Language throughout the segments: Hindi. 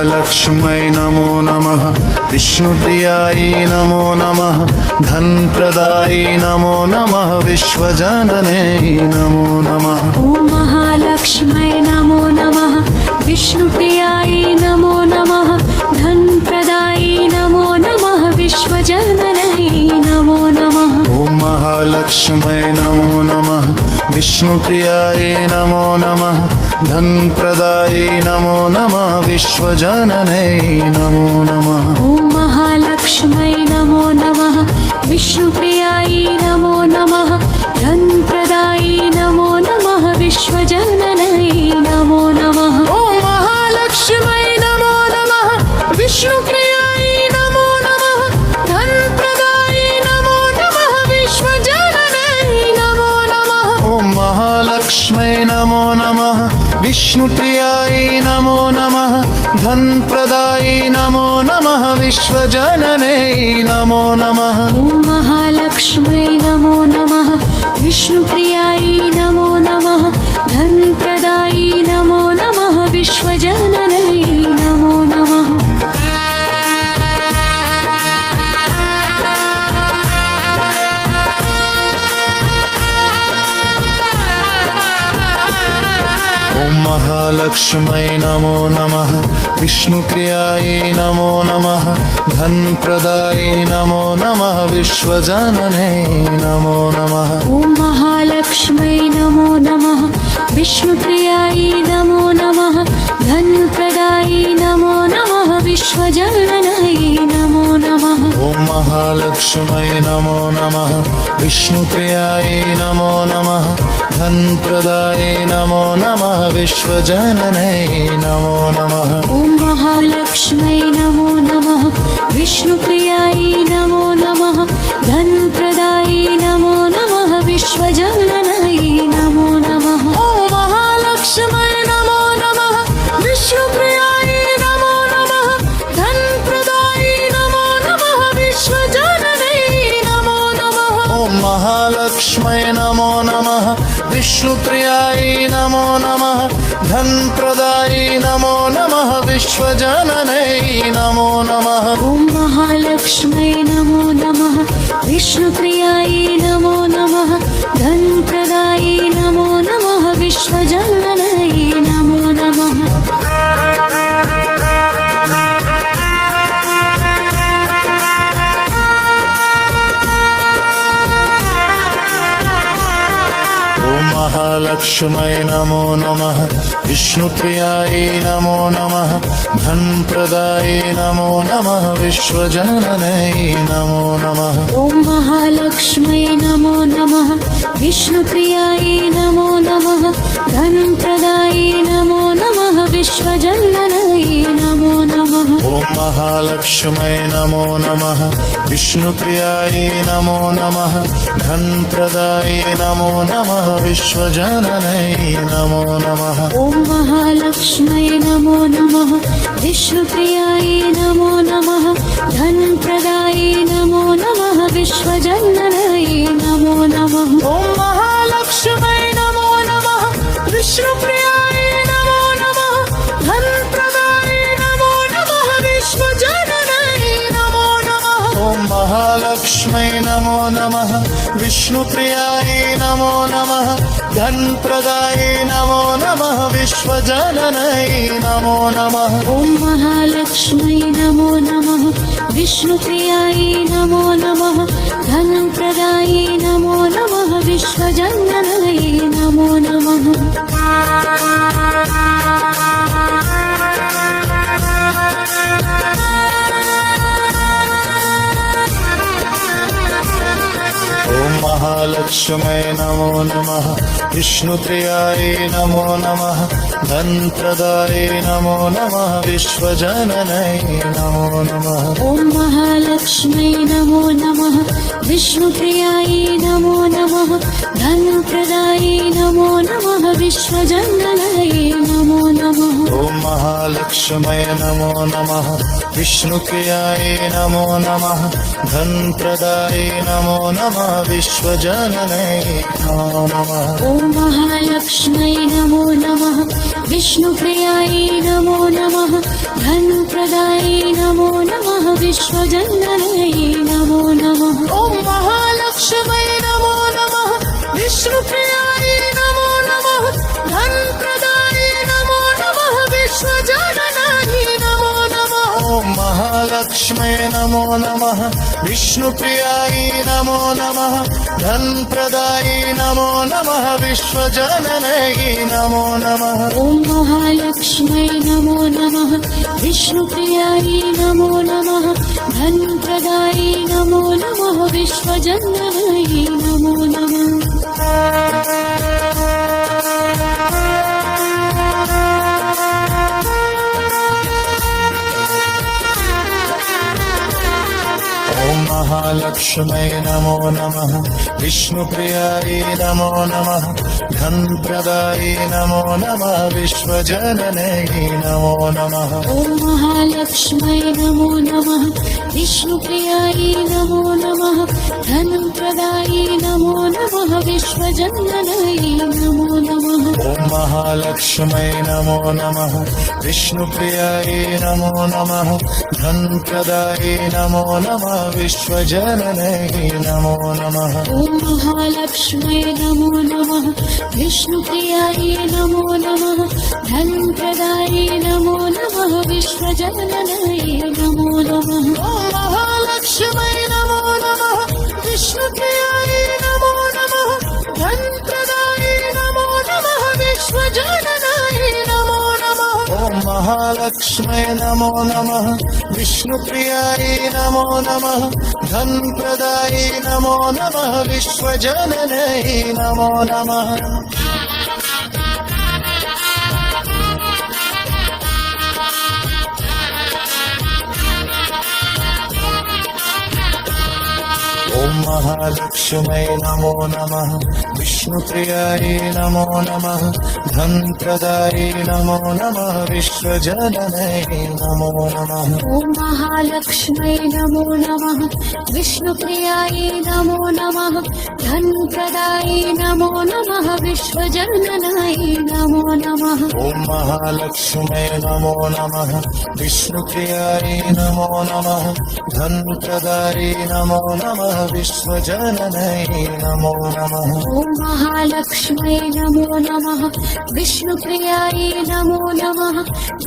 महालक्ष्मै नमो नमः। विष्णुप्रियायै नमो नमः। धनप्रदायै नमो नमः। विश्वजनने नमो नमः। ॐ महालक्ष्मै नमो नमः। विष्णुप्रियायै नमो नमः। धनप्रदायै नमो नमः। विश्वजनने नमो नमः। ॐ महालक्ष्मै नमो नमः। विष्णुप्रियायै नमो नमः। धनप्रदायै नमो नमः। विश्वजनने नमो नमः। ॐ महालक्ष्मै नमो नमः। विष्णुप्रियायै नमो नमः। धनप्रदायै नमो नमः। विश्वजनने नमो नमः। ॐ महालक्ष्मै नमो नमः। विष्णुप्रियायै नमो नमः। धनप्रदायै नमो नमः। विश्वजनने नमो नमः। ॐ महालक्ष्मै नमो नमः। विष्णुप्रियायै नमो नमः। धनप्रदायै नमो नमः। विश्वजनने नमो नमः। ॐ महालक्ष्मै नमो नमः। विष्णुप्रियायै नमो नमः। धनप्रदायै नमो नमः। विश्वजनने नमो नमः। ॐ महालक्ष्मै नमो नमः। विष्णुप्रियायै नमो नमः। धनप्रदायै नमो नमः। विश्वजनने नमो नमः। ॐ महालक्ष्मै नमो नमः। विष्णुप्रियायै नमो नमः। धनप्रदायै नमो नमः। विश्वजनने नमो नमः। ॐ महालक्ष्मै नमो नमः। विष्णुप्रियायै नमो नमः। धनप्रदायै नमो नमः। विश्वजनने नमो नमः। ॐ महालक्ष्मै नमो नमः। विष्णुप्रियायै नमो नमः। धनप्रदायै नमो नमः। विश्वजनने नमो नमः। ॐ महालक्ष्मै नमो नमः। विष्णुप्रियायै नमो नमः। धनप्रदायै नमो नमः। विश्वजनने नमो नमः। ॐ महालक्ष्मै नमो नमः। विष्णुप्रियायै नमो नमः। धनप्रदायै नमो नमः। विश्वजनने नमो नमः। ॐ महालक्ष्मै नमो नमः। विष्णुप्रियायै नमो नमः। धनप्रदायै नमो नमः। विश्वजनने नमो नमः। महालक्ष्मै नमो नमः। विष्णुप्रियायै नमो नमः। धनप्रदायै नमो नमः। विश्वजनने नमो नमः। ॐ महालक्ष्मै नमो नमः। विष्णुप्रियायै नमो नमः। धनप्रदायै नमो नमः। विश्वजनने नमो नमः। ॐ महालक्ष्मै नमो नमः। विष्णुप्रियायै नमो नमः। धनप्रदायै नमो नमः। विश्वजनने नमो नमः। ॐ महालक्ष्मै नमो नमः। विष्णुप्रियायै नमो नमः। धनप्रदायै नमो नमः। विश्वजनने नमो नमः। ॐ महालक्ष्मै नमो नमः। विष्णुप्रियायै नमो नमः। धनप्रदायै नमो नमः। विश्वजनने नमो नमः। ॐ महालक्ष्मै नमो नमः। विष्णुप्रियायै नमो नमः। धनप्रदायै नमो नमः। विश्वजनने नमो नमः। ॐ महालक्ष्मै नमो नमः। विष्णुप्रियायै नमो नमः। धनप्रदायै नमो नमः। विश्वजनने नमो नमः। ॐ महालक्ष्मै नमो नमः। विष्णुप्रियायै नमो नमः। धनप्रदायै नमो नमः। विश्वजनने नमो नमः। ॐ महालक्ष्मै नमो नमः। विष्णुप्रियायै नमो नमः धनप्रदायै नमो नमः विश्वजननायै नमो नमः ॐ महालक्ष्म्यै नमो नमः विष्णुप्रियायै नमो नमः धनप्रदायै नमो नमः विश्वजननायै नमो नमः ॐ महालक्ष्म्यै नमो नमः विष्णुप्रियायै नमो नमः धनप्रदायै नमो नमः विश्वजननायै नमो नमः ॐ महालक्ष्म्यै नमो नमः विष्णुप्रियायै नमो नमः धनप्रदायै नमो नमः विश्वजननायै नमो नमः ॐ महालक्ष्म्यै नमो नमः विष्णुप्रियायै नमो नमः धनप्रदायै नमो नमः विश्वजननायै नमो नमः ॐ महालक्ष्म्यै नमो नमः विष्णुप्रियायै नमो नमः धनप्रदायै नमो नमः विश्वजननायै नमो नमः ॐ महालक्ष्म्यै नमो नमः विष्णुप्रियायै नमो नमः धनप्रदायै नमो नमः विश्वजननायै नमो नमः ॐ महालक्ष्म्यै नमो नमः विष्णुप्रियायै नमो नमः धनप्रदायै नमो नमः विश्वजननायै नमो नमः ॐ महालक्ष्म्यै नमो नमः विष्णुप्रियायै नमो नमः धनप्रदायै नमो नमः विश्वजननायै नमो नमः ॐ महालक्ष्म्यै नमो नमः विष्णुप्रियायै नमो नमः धनप्रदायै नमो नमः विश्वजननायै नमो नमः ॐ महालक्ष्म्यै नमो नमः विष्णुप्रियायै नमो नमः धनप्रदायै नमो नमः विश्वजननायै नमो नमः ॐ महालक्ष्म्यै नमो नमः विष्णुप्रियायै नमो नमः धनप्रदायै नमो नमः विश्वजननायै नमो नमः ॐ महालक्ष्म्यै नमो नमः विष्णुप्रियायै नमो नमः धनप्रदायै नमो नमः विश्वजननायै नमो नमः ॐ महालक्ष्म्यै नमो नमः विष्णुप्रियायै नमो नमः धनप्रदायै नमो नमः विश्वजननायै नमो नमः ॐ महालक्ष्म्यै नमो नमः विष्णुप्रियायै नमो नमः धनप्रदायै नमो नमः विश्वजननायै नमो नमः ॐ महालक्ष्म्यै नमो नमः विष्णुप्रियायै नमो नमः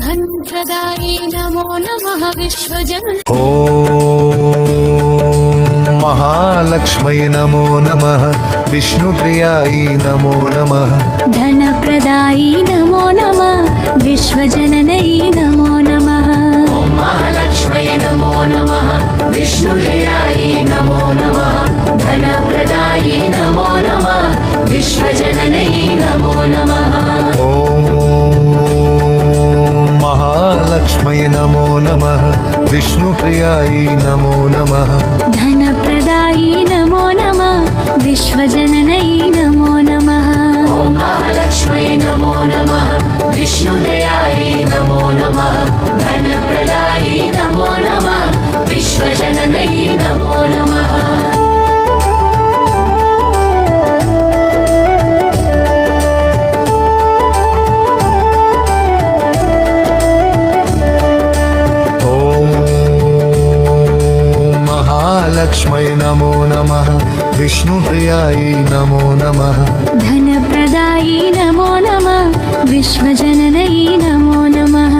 धनप्रदायै नमो नमः विश्वजन ॐ महालक्ष्म्यै नमो नमः विष्णुप्रियायै नमो नमः धनप्रदायै नमो नमः विश्वजननायै नमो नमः महालक्ष्म्यै नमो नमः विष्णुप्रियायै नमो नमः धनप्रदायै नमो नमः विश्वजननायै नमो नमः ॐ महालक्ष्म्यै नमो नमः विष्णुप्रियायै नमो नमः धनप्रदायै नमो नमः विश्वजननायै नमो नमः ॐ महालक्ष्म्यै नमो नमः विष्णुप्रियायै नमो नमः धनप्रदायै नमो नमः विश्वजननायै नमो नमः महालक्ष्म्यै नमो नमः विष्णुप्रियायै नमो नमः धनप्रदायै नमो नमः विश्वजननायै नमो नमः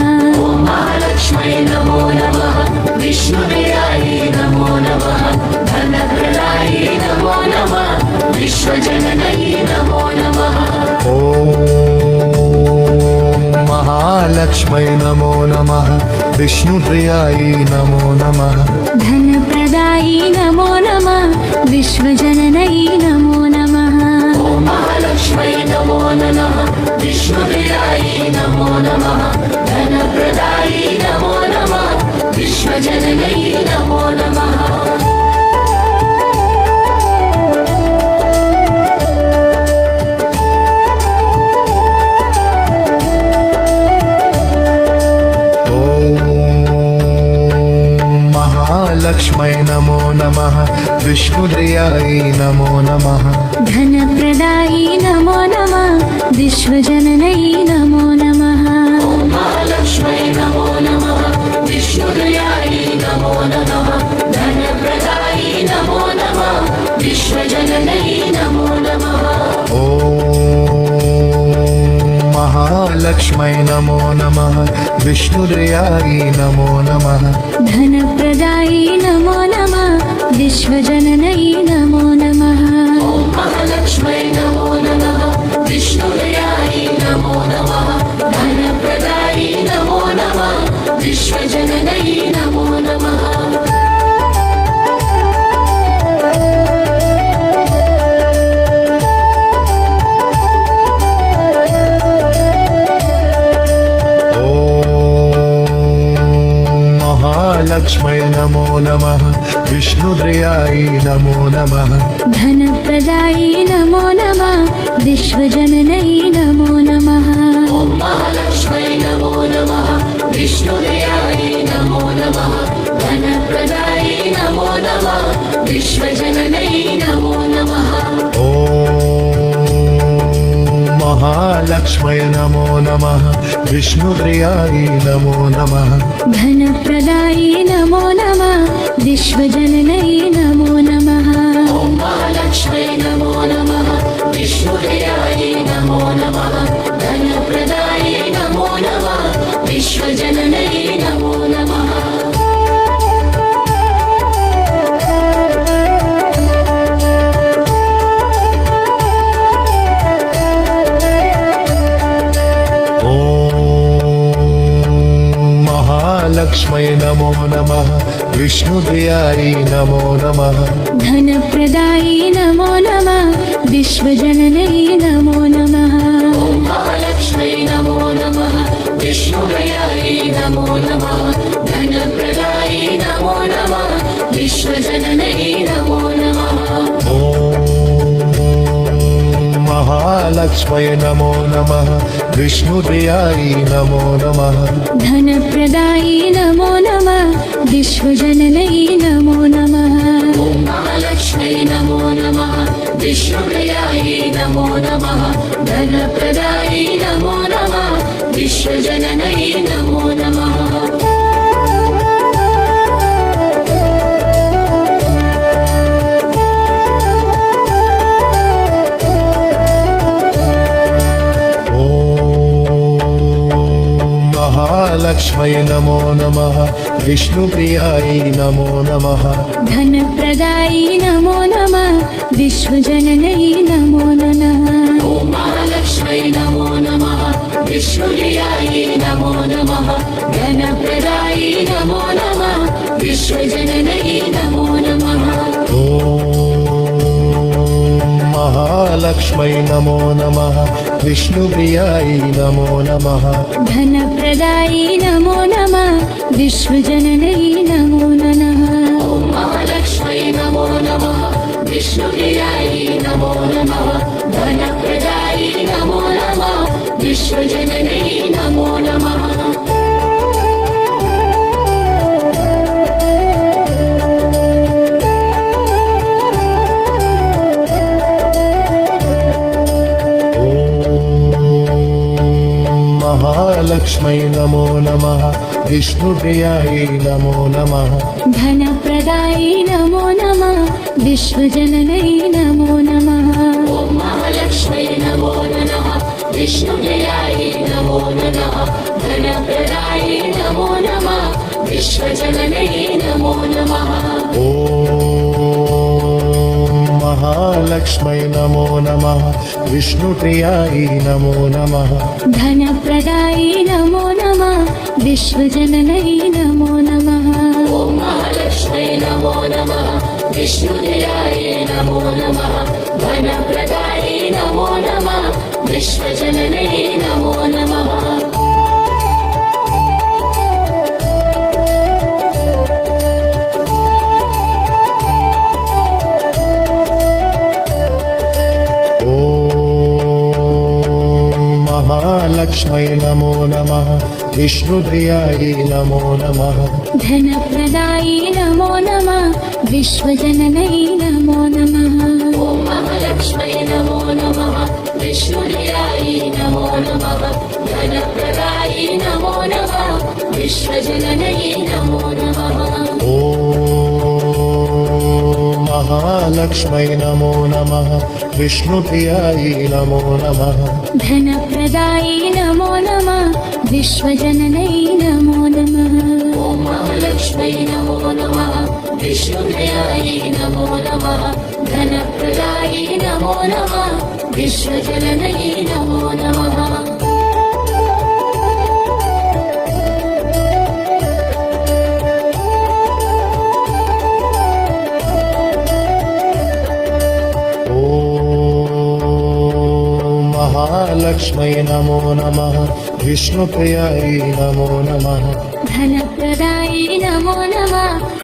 ॐ महालक्ष्म्यै नमो नमः विष्णुप्रियायै नमो नमः धनप्रदायै नमो नमः विश्वजननायै नमो नमः ॐ महालक्ष्म्यै नमो नमः विष्णुप्रियायै नमो नमः धनप्रदायै नमो नमः विश्वजननायै नमो नमः ॐ महालक्ष्म्यै नमो नमः विष्णुप्रियायै नमो नमः धनप्रदायै नमो नमः विश्वजननायै नमो नमः महालक्ष्मै नमो नमः विष्णुप्रियायै नमो नमः धनप्रदायी नमो नमः विश्वजननै नमो नमः ॐ महालक्ष्मै नमो नमः विष्णुप्रियायै नमो नमः धनप्रदायी नमो नमः विश्वजननै नमो नमः ॐ महालक्ष्मै नमो नमः विष्णुप्रियायै नमो नमः धनप्रदायी नमो नमः विश्वजननै नमो नमः ॐ महालक्ष्मै नमो नमः विष्णुप्रियायै नमो नमः धनप्रदायी नमो नमः विश्वजननै नमो नमः महालक्ष्मै नमो नमः विष्णुप्रियायै नमो नमः धनप्रदायी नमो नमः विश्वजननै नमो नमः ॐ महालक्ष्मै नमो नमः विष्णुप्रियायै नमो नमः धनप्रदायी नमो नमः विश्वजननै नमो नमः ॐ महालक्ष्मै नमो नमः विष्णुप्रियायै नमो नमः धनप्रदायी नमो नमः विश्वजननै नमो नमः ॐ महालक्ष्मै नमो नमः विष्णुप्रियायै नमो नमः धनप्रदायी नमो नमः विश्वजननै नमो नमः महालक्ष्मै नमो नमः विष्णुप्रियायै नमो नमः धनप्रदायी नमो नमः विश्वजननै नमो नमः ॐ महालक्ष्मै नमो नमः विष्णुप्रियायै नमो नमः धनप्रदायी नमो नमः विश्वजननै नमो नमः ॐ महालक्ष्मै नमो नमः विष्णुप्रियायै नमो नमः धनप्रदायी नमो नमः विश्वजननै नमो नमः ॐ महालक्ष्मै नमो नमः विष्णुप्रियायै नमो नमः धनप्रदायी नमो नमः विश्वजननै नमो नमः महालक्ष्मै नमो नमः विष्णुप्रियायै नमो नमः धनप्रदायी नमो नमः विश्वजननै नमो नमः ॐ महालक्ष्मै नमो नमः विष्णुप्रियायै नमो नमः धनप्रदायी नमो नमः विश्वजननै नमो नमः ॐ महालक्ष्मै नमो नमः विष्णुप्रियायै नमो नमः धनप्रदायी नमो नमः विश्वजननै नमो नमः ॐ महालक्ष्मै नमो नमः विष्णुप्रियायै नमो नमः धनप्रदायी नमो नमः विश्वजननै नमो नमः महालक्ष्मै नमो नमः विष्णुप्रियायै नमो नमः धनप्रदायी नमो नमः विश्वजननै नमो नमः ॐ महालक्ष्मै नमो नमः विष्णुप्रियायै नमो नमः धनप्रदायी नमो नमः विश्वजननै नमो नमः ॐ महालक्ष्मै नमो नमः विष्णुप्रियायै नमो नमः धनप्रदायी नमो नमः विश्वजननै नमो नमः ॐ महालक्ष्मै नमो नमः विष्णुप्रियायै नमो नमः धनप्रदायी नमो नमः विश्वजननै नमो नमः महालक्ष्मै नमो नमः विष्णुप्रियायै नमो नमः धनप्रदायै नमो नमः विश्वजननै नमो नमः ॐ महालक्ष्मै नमो नमः विष्णुप्रियायै नमो नमः धनप्रदायै नमो नमः विश्वजननै नमो नमः ॐ महालक्ष्मै नमो नमः विष्णुप्रियायै नमो नमः धनप्रदायै नमो नमः विश्वजननै नमो नमः ॐ महालक्ष्मै नमो नमः विष्णुप्रियायै नमो नमः धनप्रदायै नमो नमः विश्वजननै नमो नमः महालक्ष्मै नमो नमः विष्णुप्रियायै नमो नमः धनप्रदायै नमो नमः